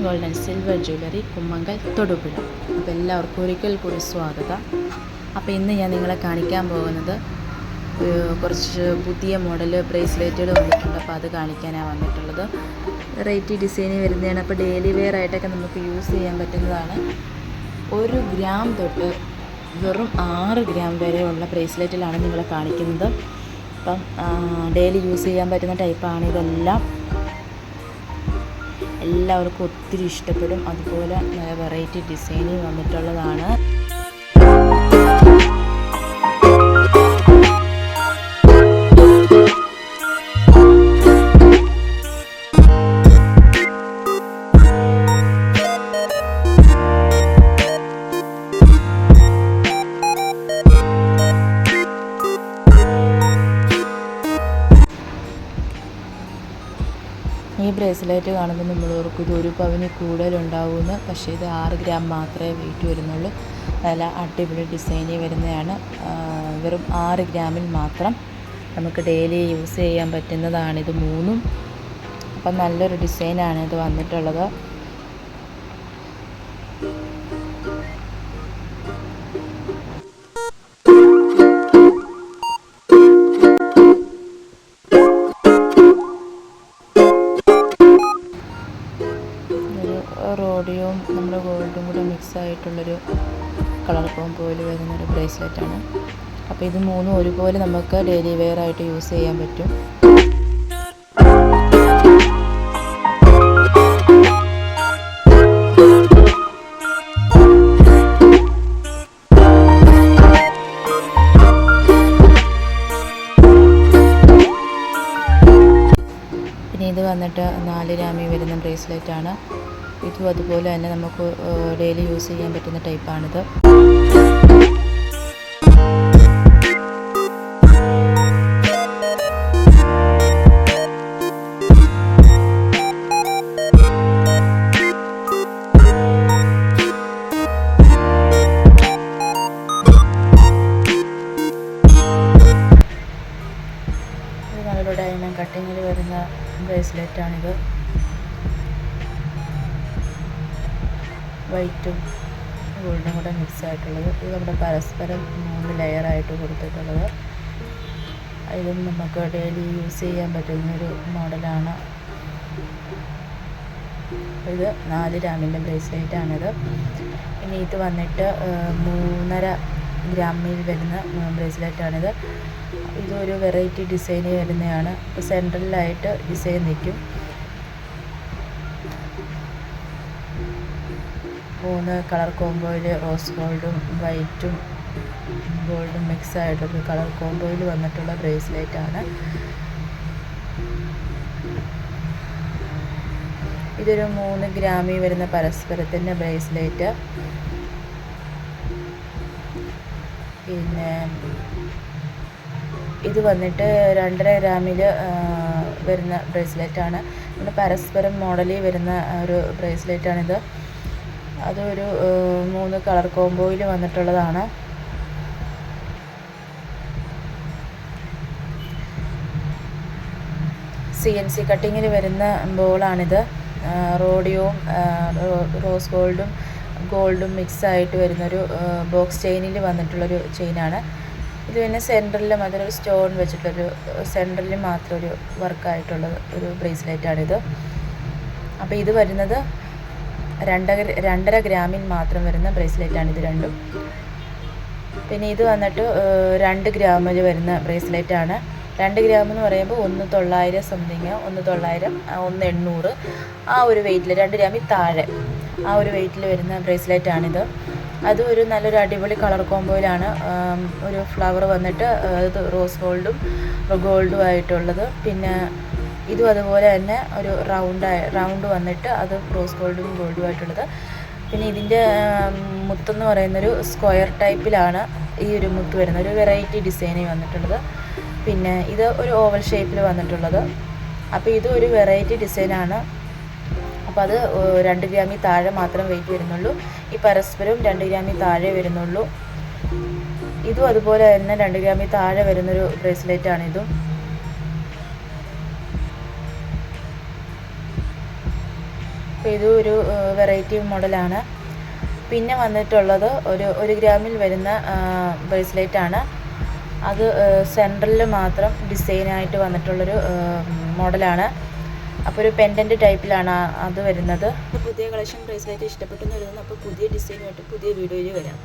Gold and silver jewellery Kummankal Thodupuzha. അപ്പോൾ എല്ലാവർക്കും ഒരിക്കൽ കൂടി സ്വാഗതം. അപ്പോൾ ഇന്ന് ഞാൻ നിങ്ങളെ കാണിക്കാൻ പോകുന്നത് കുറച്ച് പുതിയ മോഡൽ ബ്രേസ്ലെറ്റുകൾ വന്നിട്ടുണ്ട്. അപ്പോൾ അത് കാണിക്കാനാണ് വന്നിട്ടുള്ളത്. വെറൈറ്റി ഡിസൈൻ വരുന്നതാണ്. അപ്പോൾ ഡെയിലി വെയർ ആയിട്ടൊക്കെ നമുക്ക് യൂസ് ചെയ്യാൻ പറ്റുന്നതാണ്. 1 ഗ്രാം തൊട്ട് വെറും 6 ഗ്രാം വരെയുള്ള ബ്രേസ്ലെറ്റിലാണ് നിങ്ങളെ കാണിക്കുന്നത്. അപ്പം ഡെയിലി യൂസ് ചെയ്യാൻ പറ്റുന്ന ടൈപ്പാണ് ഇതെല്ലാം. എല്ലാവർക്കും ഒത്തിരി ഇഷ്ടപ്പെടും. അതുപോലെ നല്ല വെറൈറ്റി ഡിസൈനിൽ വന്നിട്ടുള്ളതാണ്. ഈ ബ്രേസ്ലെറ്റ് കാണുമ്പോൾ നമ്മൾ ഓർക്കും ഇത് 1 പവന് കൂടുതലുണ്ടാവുമെന്ന്. പക്ഷേ ഇത് 6 ഗ്രാം മാത്രമേ വെയിറ്റ് വരുന്നുള്ളൂ. നല്ല അടിപൊളി ഡിസൈനിൽ വരുന്നതാണ്. വെറും 6 ഗ്രാമിൽ മാത്രം നമുക്ക് ഡെയിലി യൂസ് ചെയ്യാൻ പറ്റുന്നതാണിത് 3. അപ്പം നല്ലൊരു ഡിസൈനാണ് ഇത് വന്നിട്ടുള്ളത്. റോഡിയും നമ്മുടെ ഗോൾഡും കൂടെ മിക്സ് ആയിട്ടുള്ളൊരു കളർ കോംബോയിൽ വരുന്നൊരു ബ്രേസ്ലെറ്റാണ്. അപ്പോൾ ഇത് 3 ഒരുപോലെ നമുക്ക് ഡെയിലി വെയർ ആയിട്ട് യൂസ് ചെയ്യാൻ പറ്റും. പിന്നെ ഇത് വന്നിട്ട് 4 ഗ്രാമിൽ വരുന്ന ബ്രേസ്ലെറ്റാണ്. ഇതും അതുപോലെ തന്നെ നമുക്ക് ഡെയിലി യൂസ് ചെയ്യാൻ പറ്റുന്ന ടൈപ്പാണിത്. ഇത് നല്ലൊരു ഡയമണ്ട് കട്ടിങ്ങിൽ വരുന്ന ബ്രേസ്ലെറ്റാണിത്. വൈറ്റും ഗോൾഡും കൂടെ മിക്സ് ആയിട്ടുള്ളത്. ഇത് നമ്മുടെ പരസ്പരം 3 ലെയറായിട്ട് കൊടുത്തിട്ടുള്ളത്. ഇതും നമുക്ക് ഡെയിലി യൂസ് ചെയ്യാൻ പറ്റുന്നൊരു മോഡലാണ്. ഇത് 4 ഗ്രാമിൻ്റെ ബ്രേസ്ലെറ്റാണിത്. ഇനി ഇത് വന്നിട്ട് 3.5 ഗ്രാമിൽ വരുന്ന ബ്രേസ്ലെറ്റാണിത്. ഇതൊരു വെറൈറ്റി ഡിസൈനിൽ വരുന്നതാണ്. ഇപ്പോൾ സെൻട്രലായിട്ട് ഡിസൈൻ നിൽക്കും. 3 കളർ കോംബോയിൽ റോസ് ഗോൾഡും വൈറ്റും ഗോൾഡും മിക്സ് ആയിട്ടൊരു കളർ കോംബോയിൽ വന്നിട്ടുള്ള ബ്രേസ്ലെറ്റാണ്. ഇതൊരു 3 ഗ്രാമിൽ വരുന്ന പരസ്പരത്തിൻ്റെ ബ്രേസ്ലെറ്റ്. പിന്നെ ഇത് വന്നിട്ട് 2.5 ഗ്രാമിൽ വരുന്ന ബ്രേസ്ലെറ്റാണ്. നമ്മുടെ പരസ്പരം മോഡലിൽ വരുന്ന ഒരു ബ്രേസ്ലെറ്റാണിത്. അതൊരു 3 കളർ കോംബോയിൽ വന്നിട്ടുള്ളതാണ്. CNC കട്ടിങ്ങിൽ വരുന്ന ബോളാണിത്. റോഡിയവും റോസ് ഗോൾഡും മിക്സ് ആയിട്ട് വരുന്നൊരു ബോക്സ് ചെയിനിൽ വന്നിട്ടുള്ളൊരു ചെയിനാണ് ഇത്. പിന്നെ സെൻറ്ററിൽ മാത്രം ഒരു സ്റ്റോൺ വെച്ചിട്ടൊരു സെൻറ്ററിൽ മാത്രം ഒരു വർക്കായിട്ടുള്ള ഒരു ബ്രേസ്ലെറ്റാണിത്. അപ്പോൾ ഇത് വരുന്നത് 2.5 ഗ്രാമിൽ മാത്രം വരുന്ന ബ്രേസ്ലെറ്റാണ് ഇത് രണ്ടും. പിന്നെ ഇത് വന്നിട്ട് 2 ഗ്രാമിൽ വരുന്ന ബ്രേസ്ലെറ്റാണ്. 2 ഗ്രാം എന്ന് പറയുമ്പോൾ 1,900 സംതിങ്, 1,900, 1,800 ആ ഒരു വെയിറ്റിൽ, 2 ഗ്രാമിൽ താഴെ ആ ഒരു വെയിറ്റിൽ വരുന്ന ബ്രേസ്ലെറ്റാണിത്. അതും ഒരു നല്ലൊരു അടിപൊളി കളർ കോംബോയിലാണ്. ഒരു ഫ്ലവർ വന്നിട്ട് ഇത് റോസ് ഗോൾഡും ആയിട്ടുള്ളത്. പിന്നെ ഇതും അതുപോലെ തന്നെ ഒരു റൗണ്ട് വന്നിട്ട് അത് റോസ് ഗോൾഡും ആയിട്ടുള്ളത്. പിന്നെ ഇതിൻ്റെ മുത്തെന്ന് പറയുന്നൊരു സ്ക്വയർ ടൈപ്പിലാണ് ഈ ഒരു മുത്ത് വരുന്നത്. ഒരു വെറൈറ്റി ഡിസൈനിൽ വന്നിട്ടുള്ളത്. പിന്നെ ഇത് ഒരു ഓവൽ ഷേപ്പിൽ വന്നിട്ടുള്ളത്. അപ്പോൾ ഇതും ഒരു വെറൈറ്റി ഡിസൈനാണ്. അപ്പോൾ അത് 2 ഗ്രാമിൽ താഴെ മാത്രം വെയിറ്റ് വരുന്നുള്ളൂ. ഈ പരസ്പരവും 2 ഗ്രാമിൽ താഴെ വരുന്നുള്ളൂ. ഇതും അതുപോലെ തന്നെ 2 ഗ്രാമിൽ താഴെ വരുന്നൊരു ബ്രേസ്ലെറ്റാണിതും. അപ്പോൾ ഇതും ഒരു വെറൈറ്റി മോഡലാണ്. പിന്നെ വന്നിട്ടുള്ളത് ഒരു ഗ്രാമിൽ വരുന്ന ബ്രേസ്ലെറ്റാണ്. അത് സെൻട്രലിൽ മാത്രം ഡിസൈനായിട്ട് വന്നിട്ടുള്ളൊരു മോഡലാണ്. അപ്പോൾ ഒരു പെൻഡൻറ്റ് ടൈപ്പിലാണ് അത് വരുന്നത്. പുതിയ കളക്ഷൻ ബ്രേസ്ലെറ്റ് ഇഷ്ടപ്പെട്ടെന്ന് വരുന്നത്. അപ്പോൾ പുതിയ ഡിസൈനുമായിട്ട് പുതിയ വീഡിയോയിൽ വരാം.